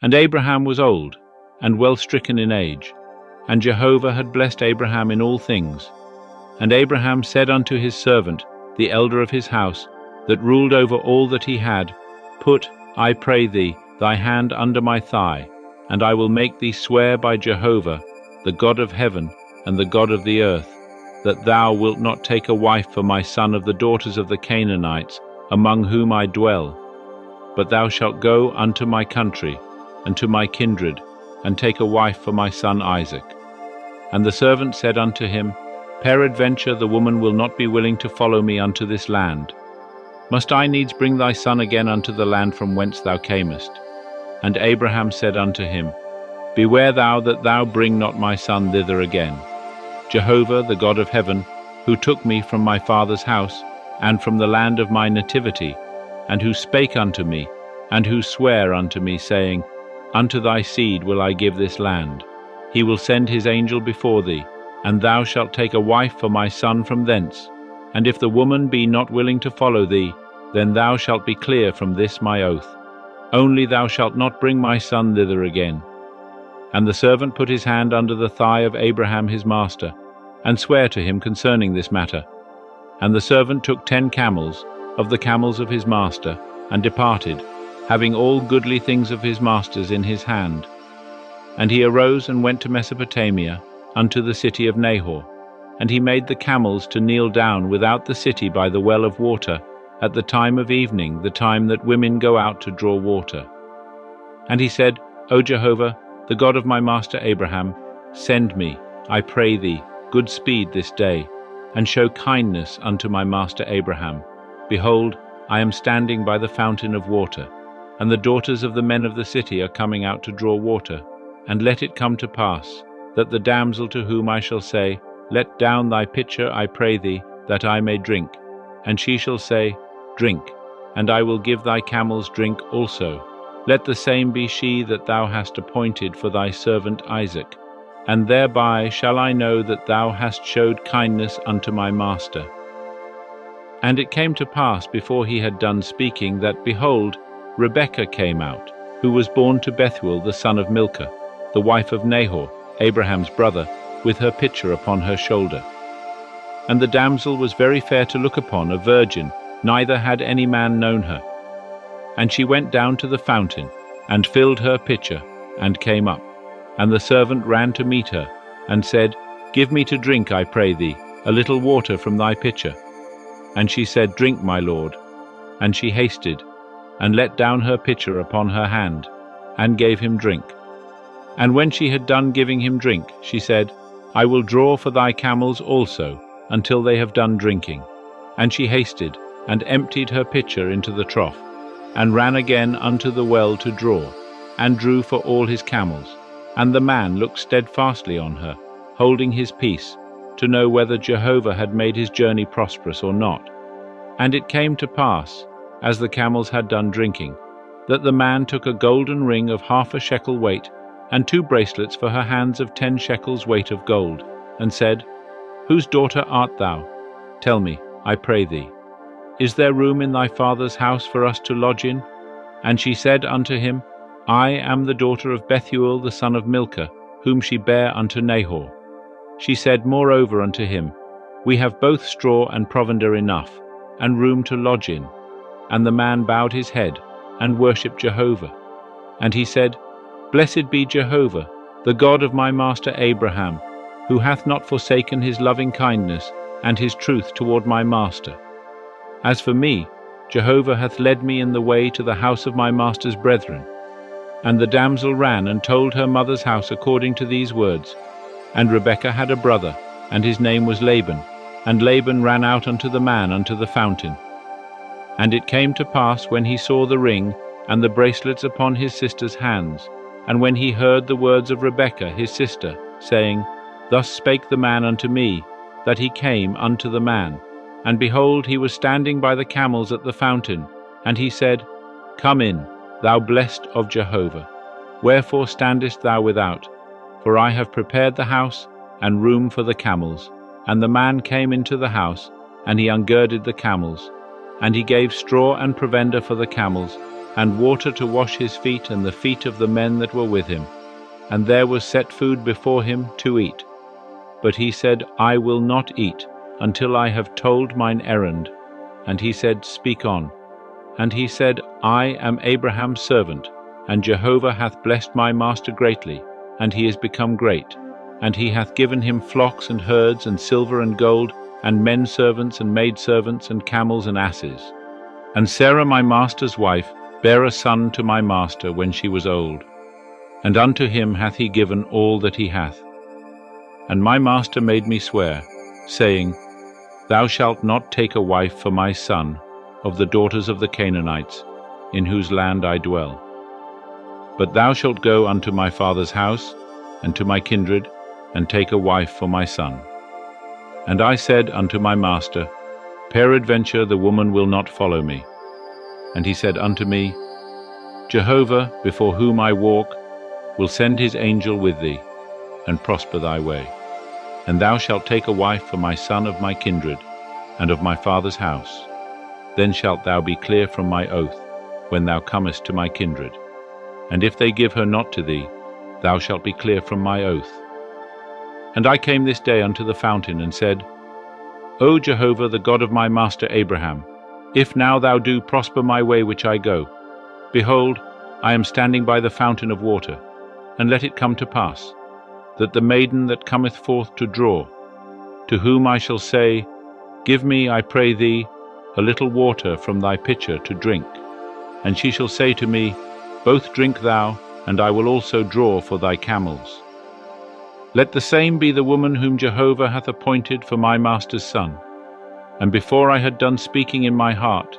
And Abraham was old, and well stricken in age, and Jehovah had blessed Abraham in all things. And Abraham said unto his servant, the elder of his house, that ruled over all that he had, Put, I pray thee, thy hand under my thigh, and I will make thee swear by Jehovah, the God of heaven and the God of the earth, that thou wilt not take a wife for my son of the daughters of the Canaanites, among whom I dwell, but thou shalt go unto my country, and to my kindred, and take a wife for my son Isaac. And the servant said unto him, Peradventure the woman will not be willing to follow me unto this land. Must I needs bring thy son again unto the land from whence thou camest? And Abraham said unto him, Beware thou that thou bring not my son thither again. Jehovah, the God of heaven, who took me from my father's house, and from the land of my nativity, and who spake unto me, and who sware unto me, saying, Unto thy seed will I give this land. He will send his angel before thee, and thou shalt take a wife for my son from thence. And if the woman be not willing to follow thee, then thou shalt be clear from this my oath. Only thou shalt not bring my son thither again. And the servant put his hand under the thigh of Abraham his master, and sware to him concerning this matter. And the servant took 10 camels, of the camels of his master, and departed, having all goodly things of his master's in his hand. And he arose and went to Mesopotamia, unto the city of Nahor. And he made the camels to kneel down without the city by the well of water, at the time of evening, the time that women go out to draw water. And he said, O Jehovah, the God of my master Abraham, send me, I pray thee, good speed this day, and show kindness unto my master Abraham. Behold, I am standing by the fountain of water, and the daughters of the men of the city are coming out to draw water. And let it come to pass, that the damsel to whom I shall say, Let down thy pitcher, I pray thee, that I may drink. And she shall say, Drink, and I will give thy camels drink also. Let the same be she that thou hast appointed for thy servant Isaac. And thereby shall I know that thou hast showed kindness unto my master. And it came to pass before he had done speaking that, behold, Rebekah came out, who was born to Bethuel the son of Milcah, the wife of Nahor, Abraham's brother, with her pitcher upon her shoulder. And the damsel was very fair to look upon, a virgin, neither had any man known her. And she went down to the fountain, and filled her pitcher, and came up. And the servant ran to meet her, and said, Give me to drink, I pray thee, a little water from thy pitcher. And she said, Drink, my lord. And she hasted, and let down her pitcher upon her hand, and gave him drink. And when she had done giving him drink, she said, I will draw for thy camels also, until they have done drinking. And she hasted, and emptied her pitcher into the trough, and ran again unto the well to draw, and drew for all his camels. And the man looked steadfastly on her, holding his peace, to know whether Jehovah had made his journey prosperous or not. And it came to pass, as the camels had done drinking, that the man took a golden ring of 1/2 shekel weight, and 2 bracelets for her hands of 10 shekels weight of gold, and said, Whose daughter art thou? Tell me, I pray thee. Is there room in thy father's house for us to lodge in? And she said unto him, I am the daughter of Bethuel the son of Milcah, whom she bare unto Nahor. She said moreover unto him, We have both straw and provender enough, and room to lodge in. And the man bowed his head, and worshipped Jehovah. And he said, Blessed be Jehovah, the God of my master Abraham, who hath not forsaken his loving kindness and his truth toward my master. As for me, Jehovah hath led me in the way to the house of my master's brethren. And the damsel ran and told her mother's house according to these words. And Rebekah had a brother, and his name was Laban. And Laban ran out unto the man unto the fountain. And it came to pass, when he saw the ring and the bracelets upon his sister's hands, and when he heard the words of Rebekah his sister, saying, Thus spake the man unto me, that he came unto the man. And behold, he was standing by the camels at the fountain. And he said, Come in, thou blessed of Jehovah. Wherefore standest thou without? For I have prepared the house and room for the camels. And the man came into the house, and he ungirded the camels. And he gave straw and provender for the camels, and water to wash his feet and the feet of the men that were with him. And there was set food before him to eat. But he said, I will not eat until I have told mine errand. And he said, Speak on. And he said, I am Abraham's servant, and Jehovah hath blessed my master greatly, and he is become great. And he hath given him flocks and herds, and silver and gold, and men servants and maidservants, and camels and asses. And Sarah my master's wife bare a son to my master when she was old. And unto him hath he given all that he hath. And my master made me swear, saying, Thou shalt not take a wife for my son of the daughters of the Canaanites, in whose land I dwell. But thou shalt go unto my father's house, and to my kindred, and take a wife for my son. And I said unto my master, Peradventure the woman will not follow me. And he said unto me, Jehovah, before whom I walk, will send his angel with thee, and prosper thy way. And thou shalt take a wife for my son of my kindred, and of my father's house. Then shalt thou be clear from my oath, when thou comest to my kindred. And if they give her not to thee, thou shalt be clear from my oath. And I came this day unto the fountain, and said, O Jehovah, the God of my master Abraham, if now thou do prosper my way which I go, behold, I am standing by the fountain of water, and let it come to pass, that the maiden that cometh forth to draw, to whom I shall say, Give me, I pray thee, a little water from thy pitcher to drink. And she shall say to me, Both drink thou, and I will also draw for thy camels. Let the same be the woman whom Jehovah hath appointed for my master's son. And before I had done speaking in my heart,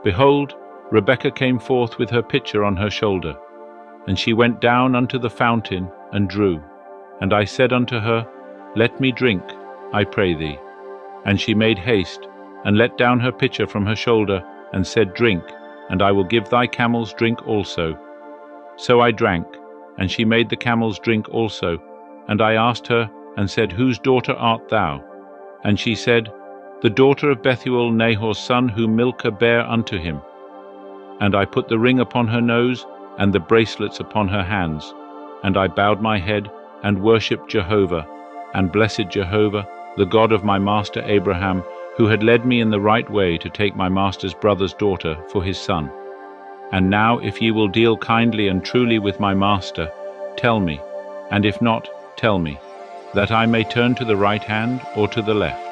behold, Rebekah came forth with her pitcher on her shoulder. And she went down unto the fountain, and drew. And I said unto her, Let me drink, I pray thee. And she made haste, and let down her pitcher from her shoulder, and said, Drink, and I will give thy camels drink also. So I drank, and she made the camels drink also. And I asked her, and said, Whose daughter art thou? And she said, The daughter of Bethuel, Nahor's son, whom Milcah bare unto him. And I put the ring upon her nose, and the bracelets upon her hands. And I bowed my head, and worshipped Jehovah, and blessed Jehovah, the God of my master Abraham, who had led me in the right way to take my master's brother's daughter for his son. And now if ye will deal kindly and truly with my master, tell me, and if not, tell me, that I may turn to the right hand or to the left.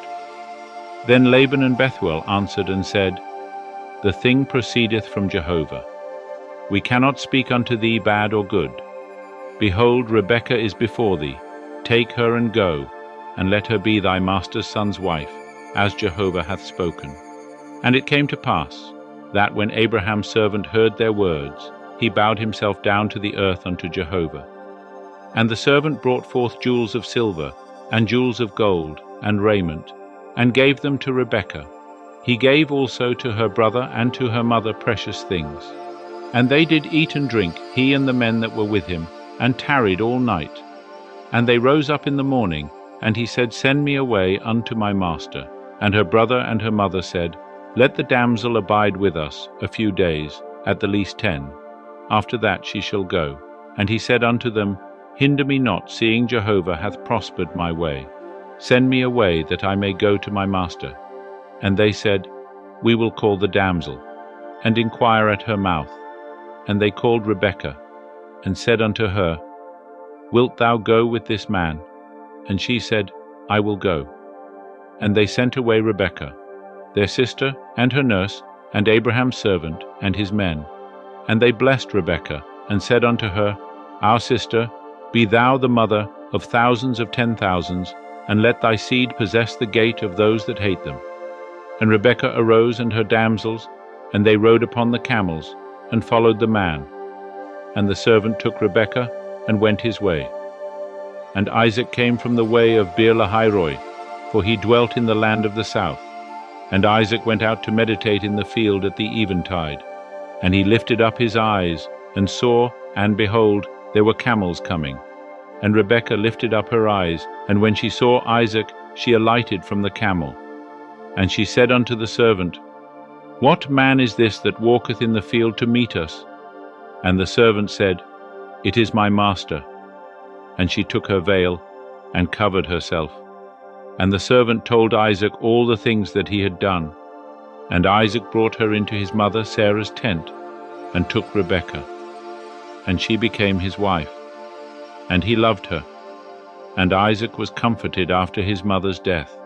Then Laban and Bethuel answered and said, The thing proceedeth from Jehovah. We cannot speak unto thee bad or good. Behold, Rebekah is before thee. Take her and go, and let her be thy master's son's wife, as Jehovah hath spoken. And it came to pass, that when Abraham's servant heard their words, he bowed himself down to the earth unto Jehovah. And the servant brought forth jewels of silver, and jewels of gold, and raiment, and gave them to Rebekah. He gave also to her brother and to her mother precious things. And they did eat and drink, he and the men that were with him, and tarried all night. And they rose up in the morning, and he said, Send me away unto my master. And her brother and her mother said, Let the damsel abide with us a few days, at the least 10. After that she shall go. And he said unto them, Hinder me not, seeing Jehovah hath prospered my way. Send me away, that I may go to my master. And they said, We will call the damsel, and inquire at her mouth. And they called Rebekah, and said unto her, Wilt thou go with this man? And she said, I will go. And they sent away Rebekah, their sister, and her nurse, and Abraham's servant, and his men. And they blessed Rebekah, and said unto her, Our sister, be thou the mother of thousands of 10,000s, and let thy seed possess the gate of those that hate them. And Rebekah arose and her damsels, and they rode upon the camels, and followed the man. And the servant took Rebekah, and went his way. And Isaac came from the way of Beer-lahai-roi, for he dwelt in the land of the south. And Isaac went out to meditate in the field at the eventide. And he lifted up his eyes, and saw, and behold, there were camels coming. And Rebekah lifted up her eyes, and when she saw Isaac, she alighted from the camel. And she said unto the servant, "What man is this that walketh in the field to meet us?" And the servant said, "It is my master." And she took her veil and covered herself. And the servant told Isaac all the things that he had done. And Isaac brought her into his mother Sarah's tent, and took Rebekah. And she became his wife. And he loved her. And Isaac was comforted after his mother's death.